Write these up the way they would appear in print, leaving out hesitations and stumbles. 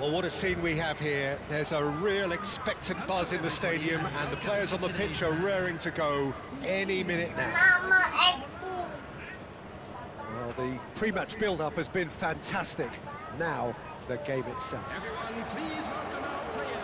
Well, what a scene we have here. There's a real expectant buzz in the stadium, and the players on the pitch are raring to go any minute now. Well, the pre-match build-up has been fantastic. Now, the game itself. Everyone, please welcome our players.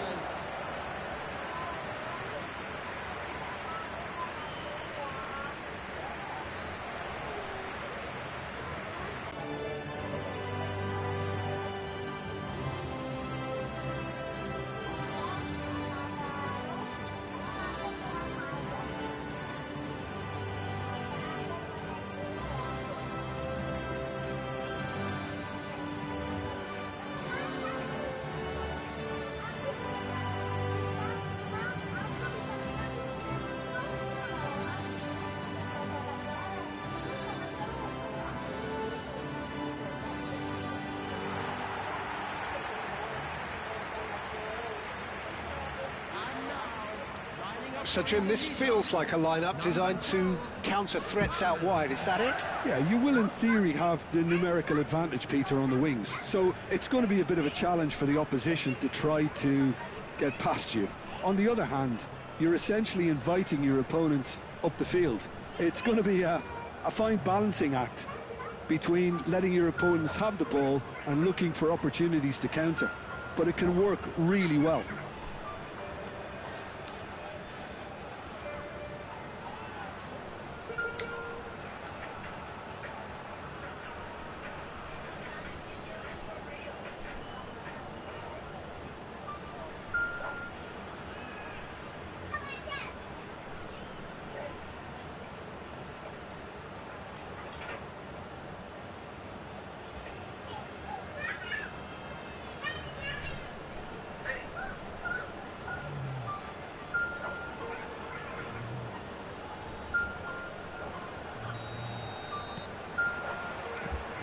So, Jim, this feels like a lineup designed to counter threats out wide, is that it? Yeah, you will in theory have the numerical advantage, Peter, on the wings. So it's going to be a bit of a challenge for the opposition to try to get past you. On the other hand, you're essentially inviting your opponents up the field. It's going to be a fine balancing act between letting your opponents have the ball and looking for opportunities to counter. But it can work really well.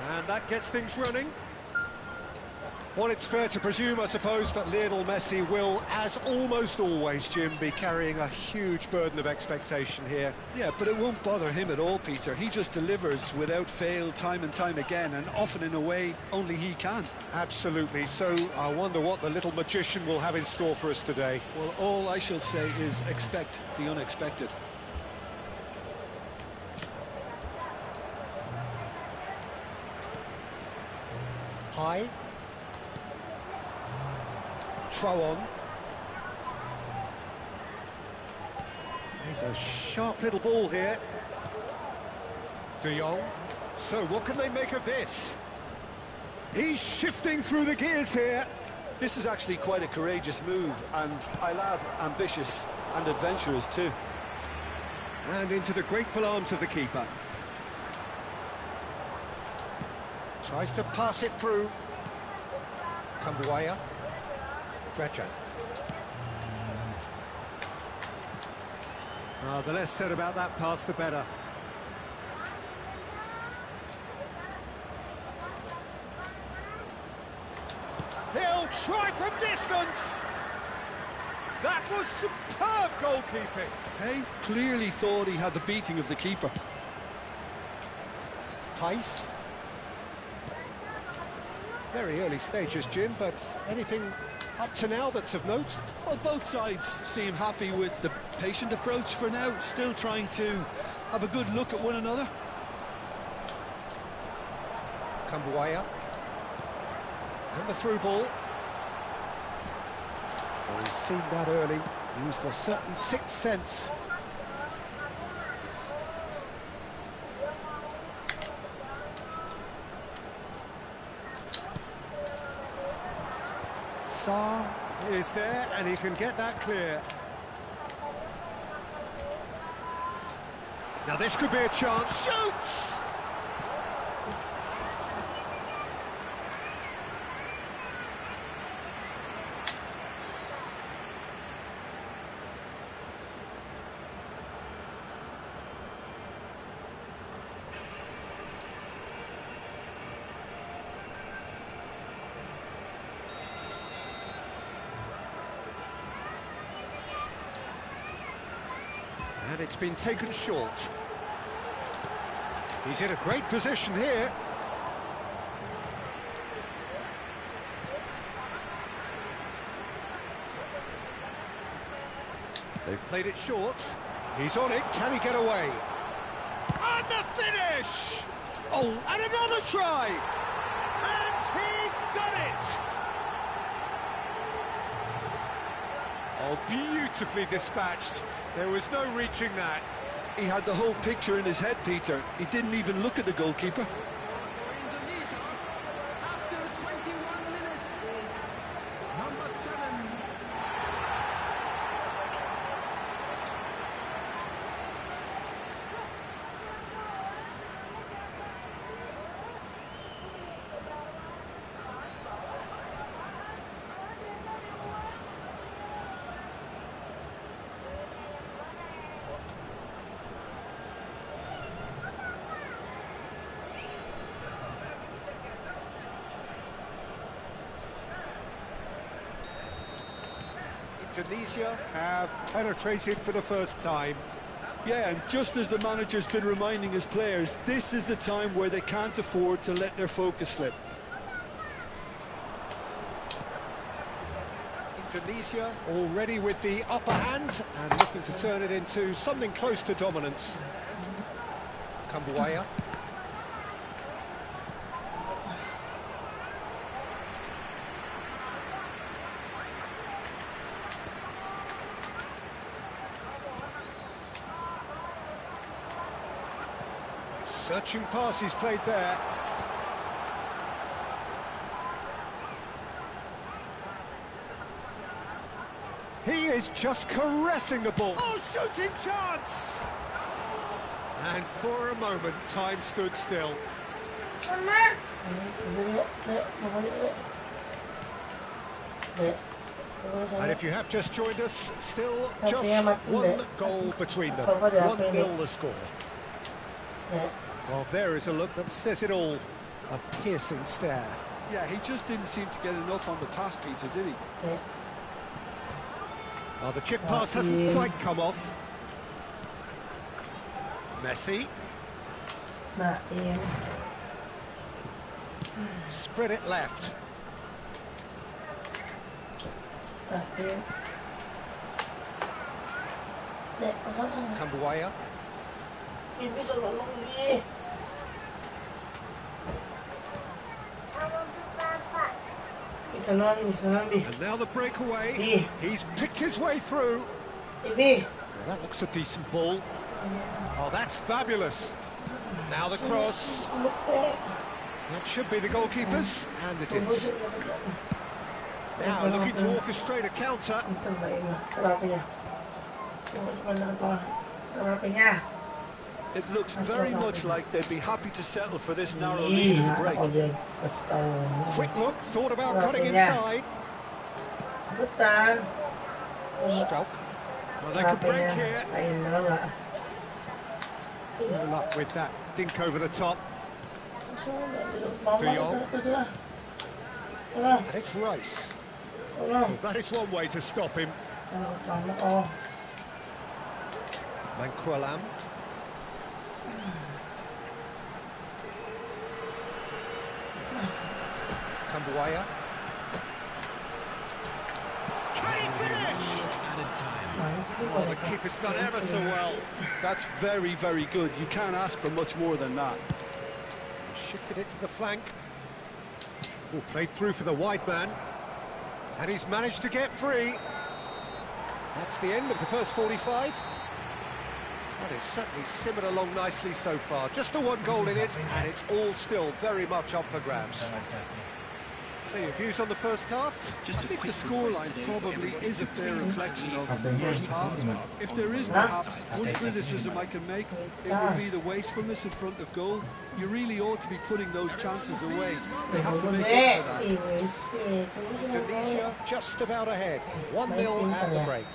And that gets things running. Well, it's fair to presume, I suppose, that Lionel Messi will, as almost always, Jim, be carrying a huge burden of expectation here. Yeah, but it won't bother him at all, Peter. He just delivers without fail time and time again, and often in a way only he can. Absolutely. So I wonder what the little magician will have in store for us today. Well, all I shall say is expect the unexpected. High. Throw on. There's a sharp little ball here. De Jong. So what can they make of this? He's shifting through the gears here. This is actually quite a courageous move, and I'll add ambitious and adventurous too. And into the grateful arms of the keeper. Tries to pass it through. Kambuaya. Dredger. The less said about that pass, the better. He'll try from distance. That was superb goalkeeping. Hey, clearly thought he had the beating of the keeper. Tice. Very early stages, Jim, but anything up to now that's of note? Well, both sides seem happy with the patient approach for now, still trying to have a good look at one another. Kambuaya. And the through ball. Well, he's seen that early, used a certain sixth sense. Sarr is there, and he can get that clear. Now this could be a chance. Shoots! And it's been taken short. He's in a great position here. They've played it short. He's on it. Can he get away? And the finish! Oh, and another try! And he's done it! Oh, beautifully dispatched. There was no reaching that. He had the whole picture in his head, Peter. He didn't even look at the goalkeeper. Indonesia, after 21 minutes, is number 7. Indonesia have penetrated for the first time. Yeah, and just as the manager's been reminding his players, this is the time where they can't afford to let their focus slip. Indonesia already with the upper hand and looking to turn it into something close to dominance. Kambuaya. Searching pass he's played there. He is just caressing the ball. Oh, shooting chance! And for a moment, time stood still. And if you have just joined us, still just one goal between them. 1-0 the score. Well, there is a look that says it all. A piercing stare. Yeah, he just didn't seem to get enough on the pass, Peter, did he? Oh, the chip pass hasn't quite come off. Messi. Spread it left. Kambuaya. And now the breakaway. He's picked his way through. Well, that looks a decent ball. Oh, that's fabulous. Now the cross. That should be the goalkeeper's, and it is. Now looking to orchestrate a counter. It looks very much like they'd be happy to settle for this narrow lead in the break. Quick look, thought about cutting inside. Stroke. Well, they could break here. No luck with that dink over the top. De Jong. And it's Rice. Well, that is one way to stop him. Manquillam. Kambuaya. Can he finish? Well, the keeper's done ever so well. That's very, very good. You can't ask for much more than that. Shifted it to the flank. Oh, played through for the wide man. And he's managed to get free. That's the end of the first 45. That is certainly simmered along nicely so far. Just the one goal in it, and it's all still very much up for grabs. So your views on the first half? I think the scoreline probably is a fair reflection of the first half. If there is perhaps one criticism I can make, it would be the wastefulness in front of goal. You really ought to be putting those chances away. They have to make up for that. Indonesia just about ahead. 1-0 at the break.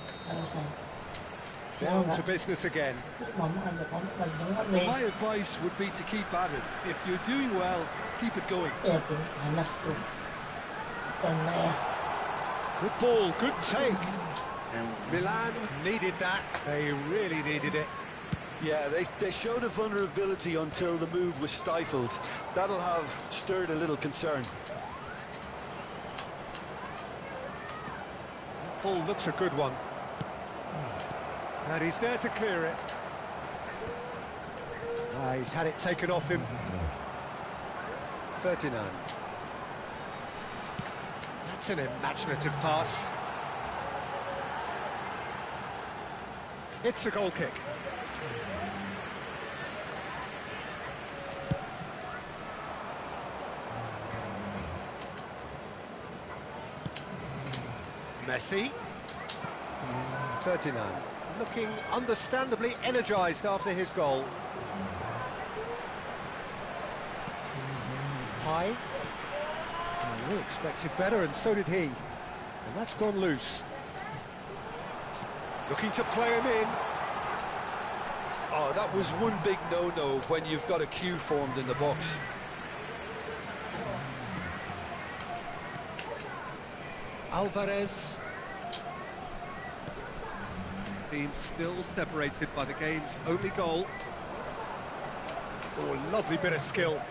Down to business again. Well, my advice would be to keep at it. If you're doing well, keep it going. Good ball, good take. Milan needed that. They really needed it. Yeah, they showed a vulnerability until the move was stifled. That'll have stirred a little concern. Ball looks a good one. And he's there to clear it. He's had it taken off him. 39. That's an imaginative pass. It's a goal kick. Messi. 39. Looking understandably energised after his goal. High. We expected better, and so did he. And that's gone loose. Looking to play him in. Oh, that was one big no-no when you've got a queue formed in the box. Alvarez. Team still separated by the game's only goal. Oh, lovely bit of skill.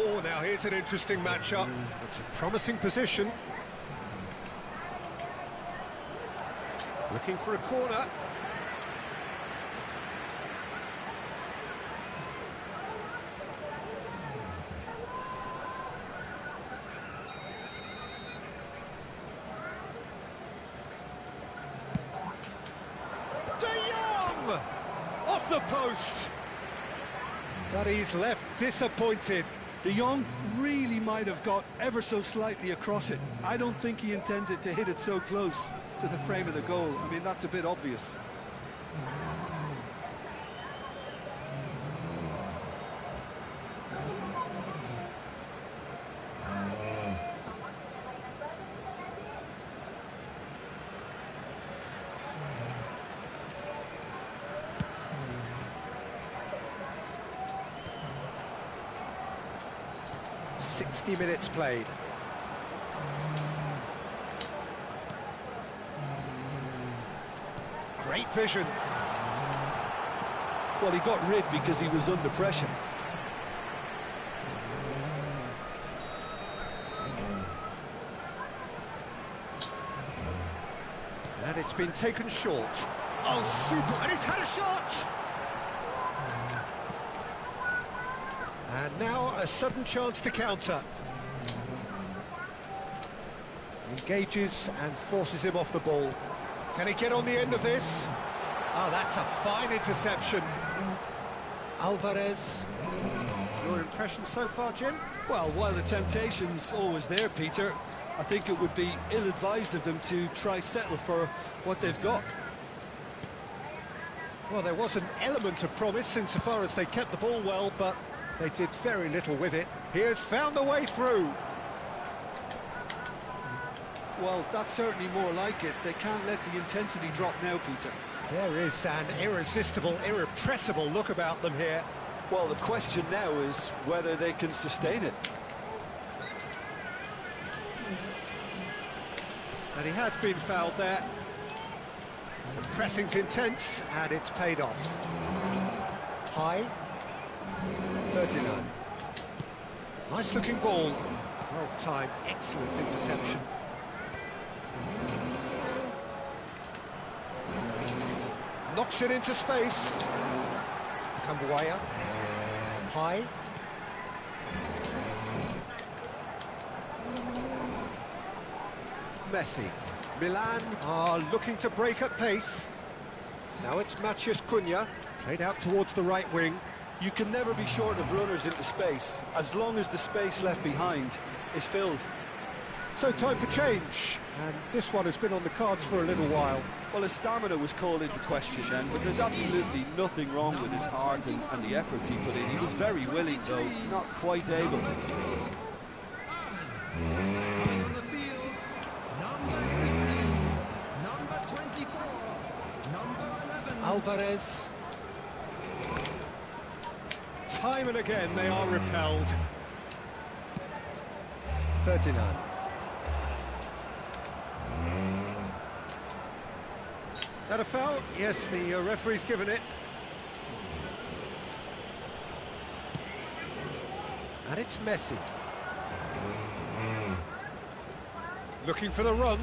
Oh, now here's an interesting matchup. It's a promising position. Looking for a corner. Off the post! But he's left disappointed. De Jong really might have got ever so slightly across it. I don't think he intended to hit it so close to the frame of the goal. I mean, that's a bit obvious. Minutes played. Great vision. Well, he got rid because he was under pressure. And it's been taken short. Oh, super! And he's had a shot! And now a sudden chance to counter. Engages and forces him off the ball. Can he get on the end of this? Oh, that's a fine interception. Alvarez. Your impression so far, Jim? Well, while the temptation's always there, Peter, I think it would be ill-advised of them to try settle for what they've got. Well, there was an element of promise insofar as they kept the ball well, but they did very little with it. He has found a way through. Well, that's certainly more like it. They can't let the intensity drop now, Peter. There is an irresistible, irrepressible look about them here. Well, the question now is whether they can sustain it. And he has been fouled there. The pressing's intense, and it's paid off. High. 39. Nice looking ball. Well timed, excellent interception. Knocks it into space. Kambuaya. High. Messi. Milan are looking to break at pace. Now it's Matheus Cunha, played out towards the right wing. You can never be short of runners into space, as long as the space left behind is filled. So time for change, and this one has been on the cards for a little while. Well, his stamina was called into question then, but there's absolutely nothing wrong with his heart and the efforts he put in. He was very willing, though, not quite able. On the field, number 18, number 24, number 11. Alvarez. Time and again they are repelled. 39. That a foul? Yes, the referee's given it. And it's Messi. Looking for the run.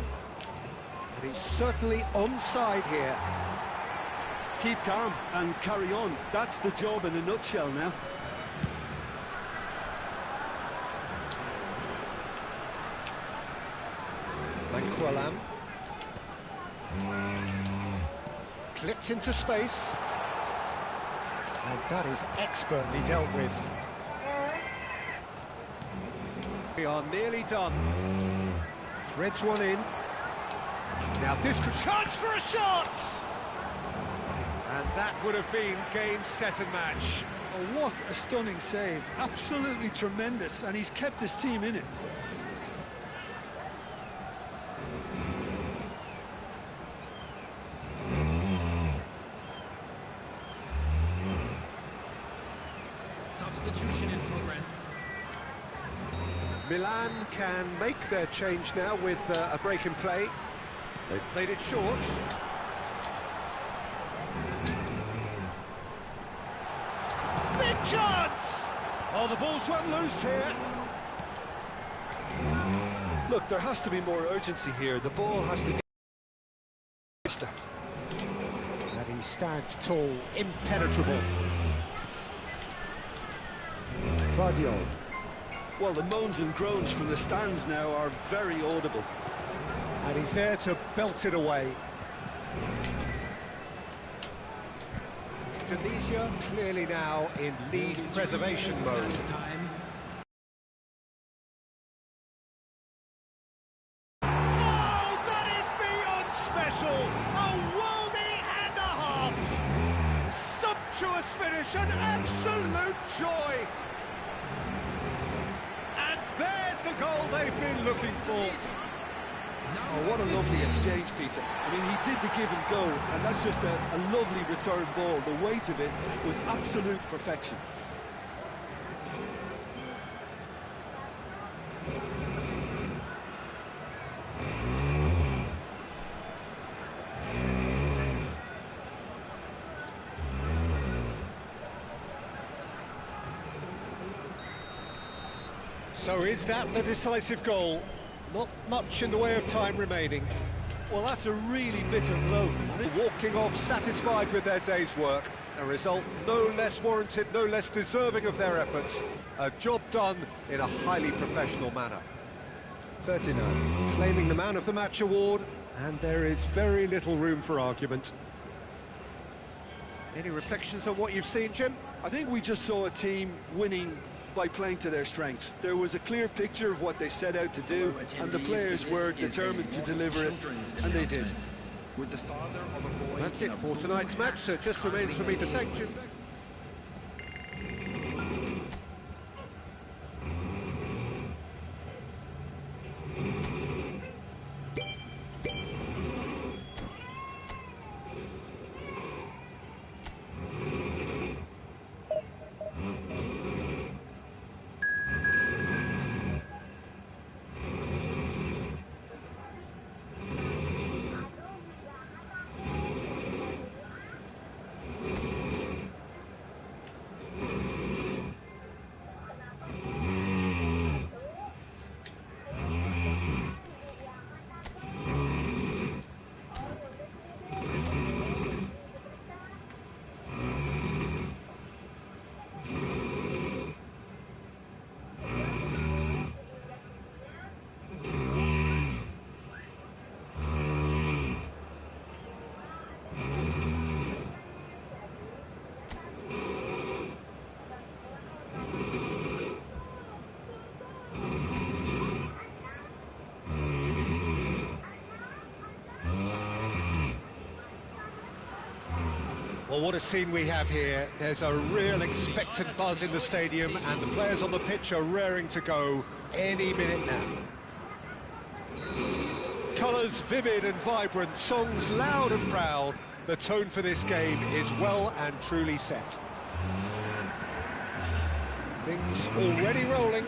And he's certainly onside here. Keep calm and carry on. That's the job in a nutshell now. Manquillam. Clipped into space. And that is expertly dealt with. We are nearly done. Threads one in. Now this could chance for a shot! And that would have been game, set and match. Oh, what a stunning save. Absolutely tremendous, and he's kept his team in it. Substitution in progress. Milan can make their change now with a break in play. They've played it short. Big chance! Oh, the ball's run loose here. Look, there has to be more urgency here. The ball has to be... And he stands tall, impenetrable. Guardiola. Well, the moans and groans from the stands now are very audible. And he's there to belt it away. Tunisia clearly now in lead preservation mode. Time. Oh, that is beyond special! A worldie and a half! Sumptuous finish, an absolute joy! And there's the goal they've been looking for. Oh, what a lovely exchange, Peter. I mean, he did the give and go, and that's just a lovely return ball. The weight of it was absolute perfection. So is that the decisive goal? Not much in the way of time remaining. Well, that's a really bitter blow. Walking off satisfied with their day's work. A result no less warranted, no less deserving of their efforts. A job done in a highly professional manner. 39, claiming the Man of the Match award, and there is very little room for argument. Any reflections on what you've seen, Jim? I think we just saw a team winning by playing to their strengths. There was a clear picture of what they set out to do, and the players were determined to deliver it, and they did. With the father of a boy. That's it for tonight's match, so it just remains for me to thank Jim. Well, what a scene we have here. There's a real expectant buzz in the stadium, and the players on the pitch are raring to go any minute now. Colours vivid and vibrant, songs loud and proud. The tone for this game is well and truly set. Things already rolling.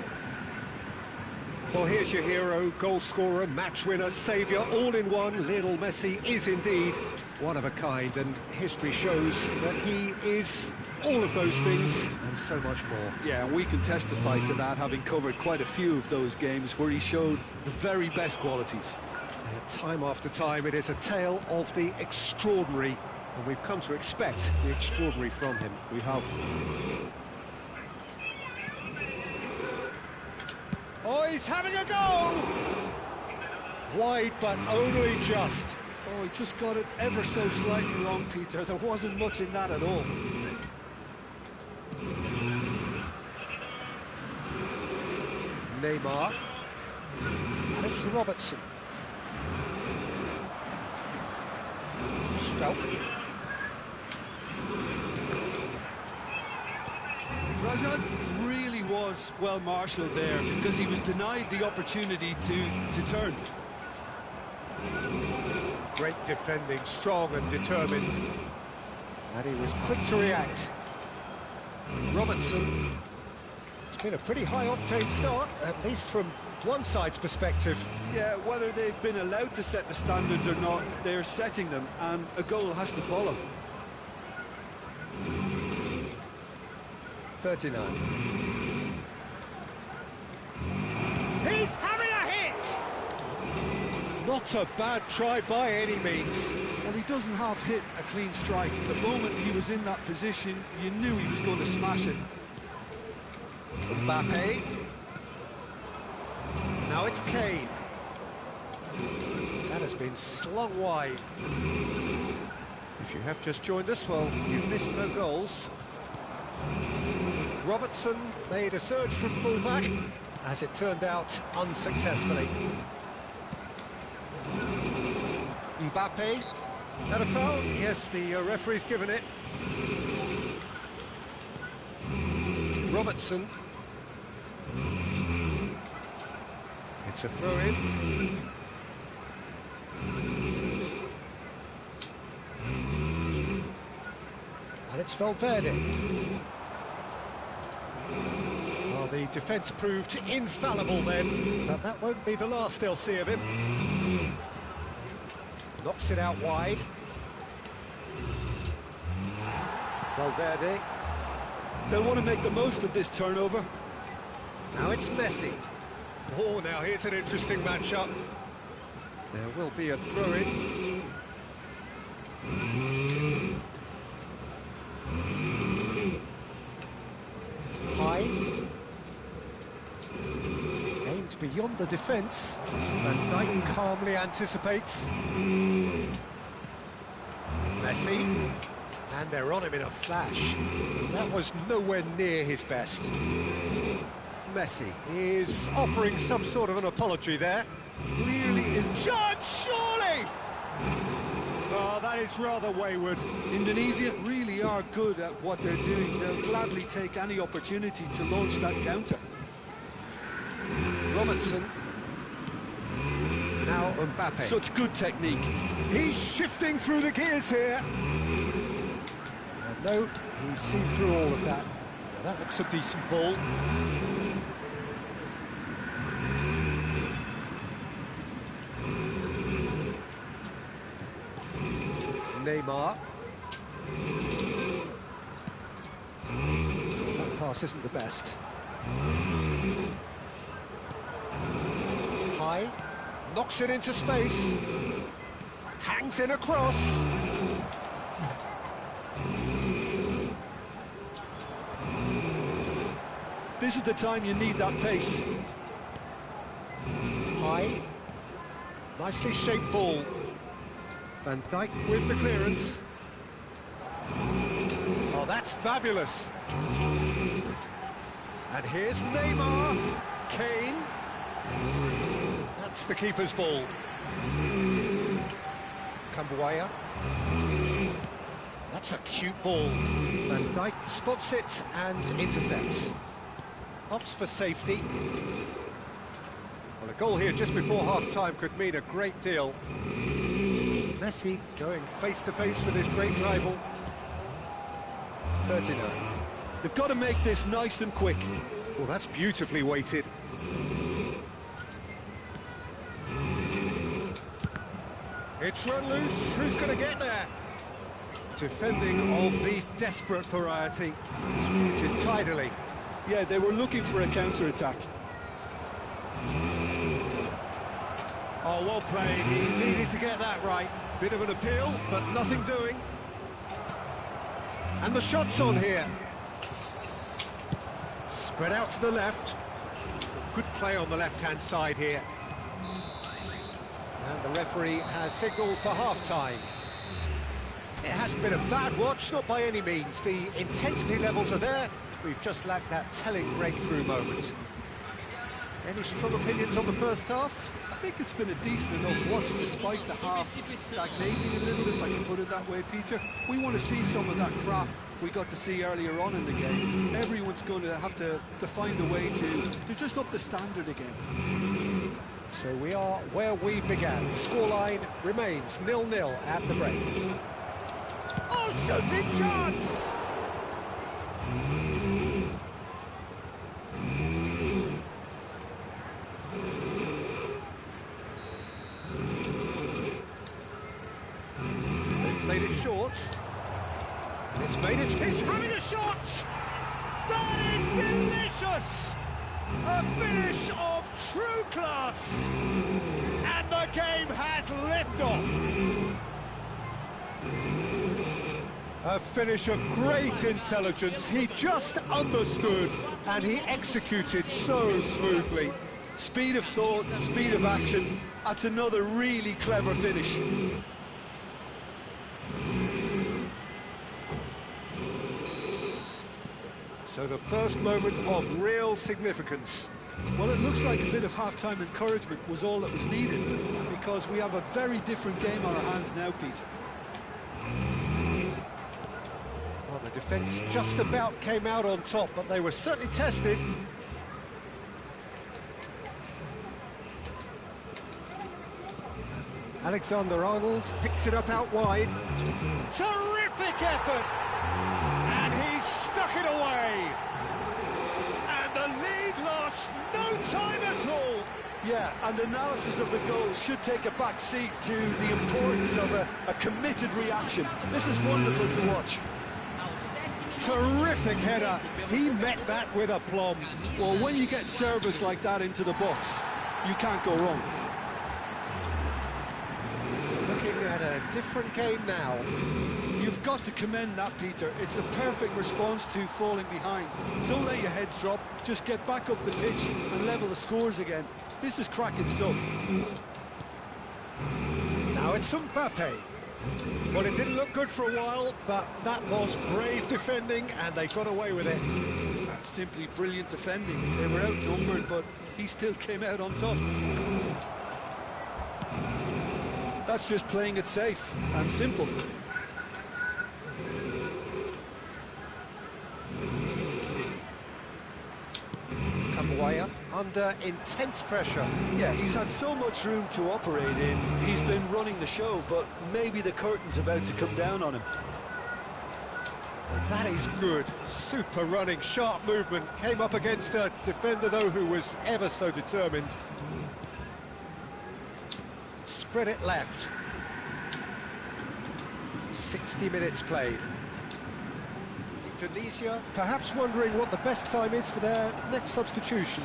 Well, here's your hero, goal scorer, match winner, saviour, all in one. Lionel Messi is indeed one of a kind, and history shows that he is all of those things and so much more. Yeah, we can testify to that, having covered quite a few of those games where he showed the very best qualities. And time after time, it is a tale of the extraordinary And we've come to expect the extraordinary from him. We have. Oh, he's having a go! Wide, but only just. Oh, he just got it ever so slightly wrong, Peter. There wasn't much in that at all. Neymar. And it's Robertson. Rajan really was well marshalled there because he was denied the opportunity to turn. Great defending, strong and determined. And he was quick to react. Robertson. It's been a pretty high-octane start, at least from one side's perspective. Yeah, whether they've been allowed to set the standards or not, they're setting them, and a goal has to follow. 39. He's having a hit! Not a bad try by any means. Well, he doesn't have hit a clean strike. The moment he was in that position, you knew he was going to smash it. Mbappe. Now it's Kane. That has been slung wide. If you have just joined us, well, you've missed no goals. Robertson made a surge from fullback, as it turned out, unsuccessfully. Mbappe. That a foul? Yes, the referee's given it. Robertson. It's a throw-in. And it's Valverde. Well, the defence proved infallible then, but that won't be the last they'll see of him. Knocks it out wide. Valverde. They'll want to make the most of this turnover. Now it's Messi. Oh, now here's an interesting matchup. There will be a throw-in. High. Aimed beyond the defence. And Knight calmly anticipates. Messi. And they're on him in a flash. That was nowhere near his best. Messi is offering some sort of an apology there. Clearly is judged, surely! Oh, that is rather wayward. Indonesia really are good at what they're doing. They'll gladly take any opportunity to launch that counter. Robertson. Now Mbappe. Such good technique. He's shifting through the gears here. And no, he's seen through all of that. Now, that looks a decent ball. Neymar. That pass isn't the best. High. Knocks it into space. Hangs in across. This is the time you need that pace. High. Nicely shaped ball. Van Dijk with the clearance. Oh, that's fabulous. And here's Neymar. Kane. That's the keeper's ball. Cambuaya. That's a cute ball. Van Dijk spots it and intercepts. Opts for safety. Well, a goal here just before half-time could mean a great deal. Messi going face-to-face with his great rival. 39. They've got to make this nice and quick. Well, that's beautifully weighted. It's run loose. Who's going to get there? Defending of the desperate variety. Executed tidily. Yeah, they were looking for a counter-attack. Oh, well played. He needed to get that right. Bit of an appeal, but nothing doing. And the shot's on here. Spread out to the left. Good play on the left-hand side here. And the referee has signalled for half-time. It hasn't been a bad watch, not by any means. The intensity levels are there. We've just lacked that telling breakthrough moment. Any strong opinions on the first half? I think it's been a decent enough watch despite the half stagnating a little, if I can put it that way, Peter. We want to see some of that crap we got to see earlier on in the game. Everyone's going to have to find a way to just up the standard again. So we are where we began. The scoreline remains 0-0 at the break. Oh, shooting chance! They've played it short. It's made it. He's having a shot! That is delicious! A finish of true class! And the game has liftoff! A finish of great intelligence. He just understood and he executed so smoothly. Speed of thought, speed of action. That's another really clever finish. So the first moment of real significance. Well, it looks like a bit of half-time encouragement was all that was needed, because we have a very different game on our hands now, Peter. Well, the defence just about came out on top, but they were certainly tested. Alexander-Arnold picks it up out wide. Terrific effort! And he stuck it away! And the lead lost no time at all! Yeah, and analysis of the goal should take a back seat to the importance of a committed reaction. This is wonderful to watch. Terrific header. He met that with aplomb. Well, when you get service like that into the box, you can't go wrong. Looking at a different game now. You've got to commend that, Peter. It's the perfect response to falling behind. Don't let your heads drop. Just get back up the pitch and level the scores again. This is cracking stuff. Now it's Mbappe. Well, it didn't look good for a while, but that was brave defending, and they got away with it. That's simply brilliant defending. They were outnumbered, but he still came out on top. That's just playing it safe and simple. Kamawaya under intense pressure. Yeah, he's had so much room to operate in. He's been running the show, but maybe the curtain's about to come down on him. That is good. Super running, sharp movement. Came up against a defender, though, who was ever so determined. Spread it left. 60 minutes played. Indonesia perhaps wondering what the best time is for their next substitution.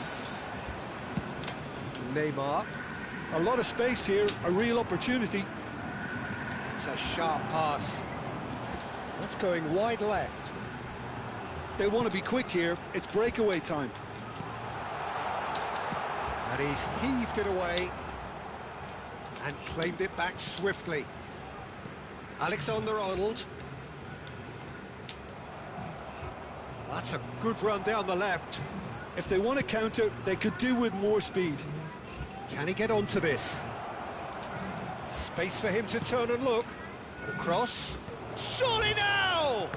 Neymar. A lot of space here, a real opportunity. It's a sharp pass. That's going wide left. They want to be quick here. It's breakaway time. And he's heaved it away and claimed it back swiftly. Alexander-Arnold. That's a good run down the left. If they want to counter, they could do with more speed. Can he get onto this? Space for him to turn and look. Cross. Surely now!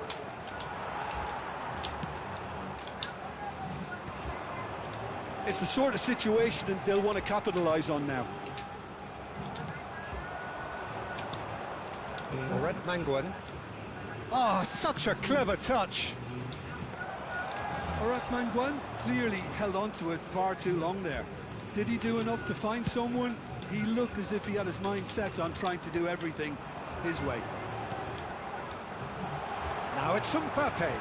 It's the sort of situation that they'll want to capitalise on now. Red Manguan. Oh, such a clever touch. Orat Manguan clearly held on to it far too long there. Did he do enough to find someone? He looked as if he had his mind set on trying to do everything his way. Now it's Mbappe.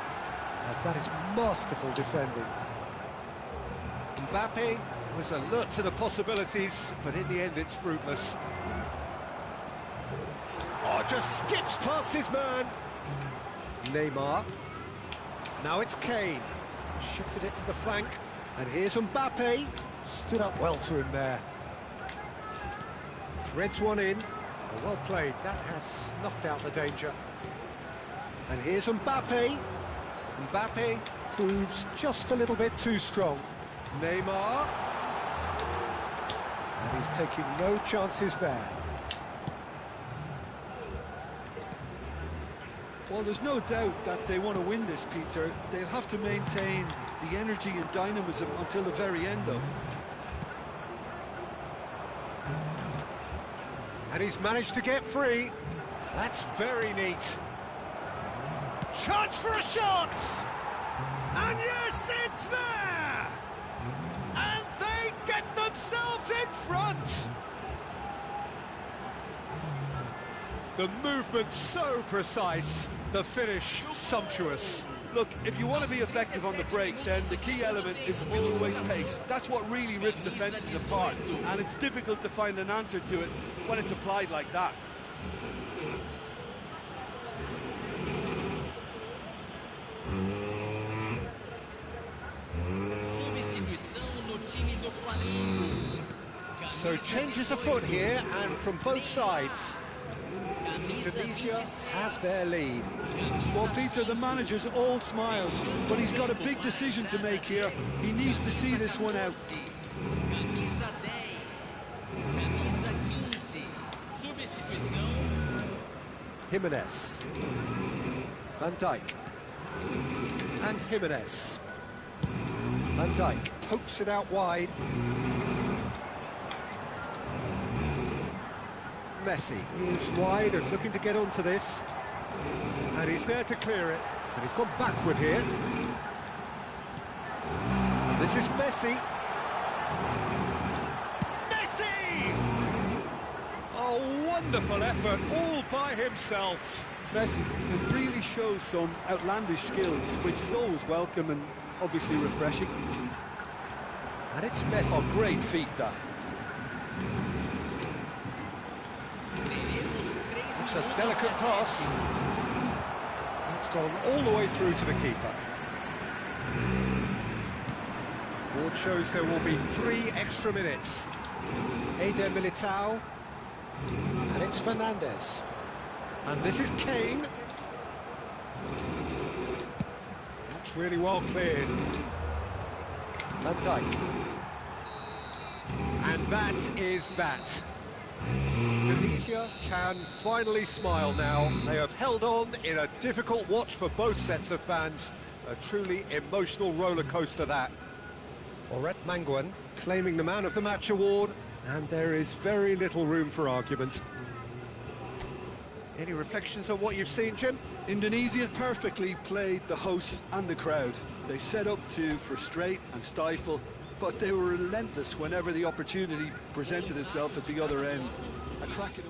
That is masterful defending. Mbappe was alert to the possibilities, but in the end it's fruitless. Oh, just skips past his man. Neymar. Now it's Kane. Shifted it to the flank. And here's Mbappe. Stood up well to him there. Threads one in. Oh, well played. That has snuffed out the danger. And here's Mbappe. Mbappe proves just a little bit too strong. Neymar. And he's taking no chances there. Well, there's no doubt that they want to win this, Peter. They'll have to maintain the energy and dynamism until the very end, though. And he's managed to get free. That's very neat. Chance for a shot! And yes, it's there! And they get themselves in front! The movement so precise, the finish sumptuous. Look, if you want to be effective on the break, then the key element is always pace. That's what really rips defences apart, and it's difficult to find an answer to it when it's applied like that. So changes afoot here, and from both sides, Tunisia have their lead. Well, Peter, the manager's all smiles, but he's got a big decision to make here. He needs to see this one out. Jimenez. Van Dijk. And Jimenez. Van Dijk pokes it out wide. Messi moves wide and looking to get onto this. And he's there to clear it. And he's gone backward here. This is Messi. Messi! A wonderful effort all by himself. Messi really shows some outlandish skills, which is always welcome and obviously refreshing. And it's Messi. Oh, great feat, that. It's a delicate pass. It's gone all the way through to the keeper. Board shows there will be 3 extra minutes. Eder Militao. And it's Fernandes. And this is Kane. That's really well cleared. Van Dijk. And that is that. Tunisia can finally smile now. They have held on in a difficult watch for both sets of fans. A truly emotional roller coaster, that. Oret Mangwan claiming the Man of the Match award, and there is very little room for argument. Any reflections on what you've seen, Jim? Indonesia perfectly played the hosts and the crowd. They set up to frustrate and stifle, but they were relentless whenever the opportunity presented itself at the other end. A cracking...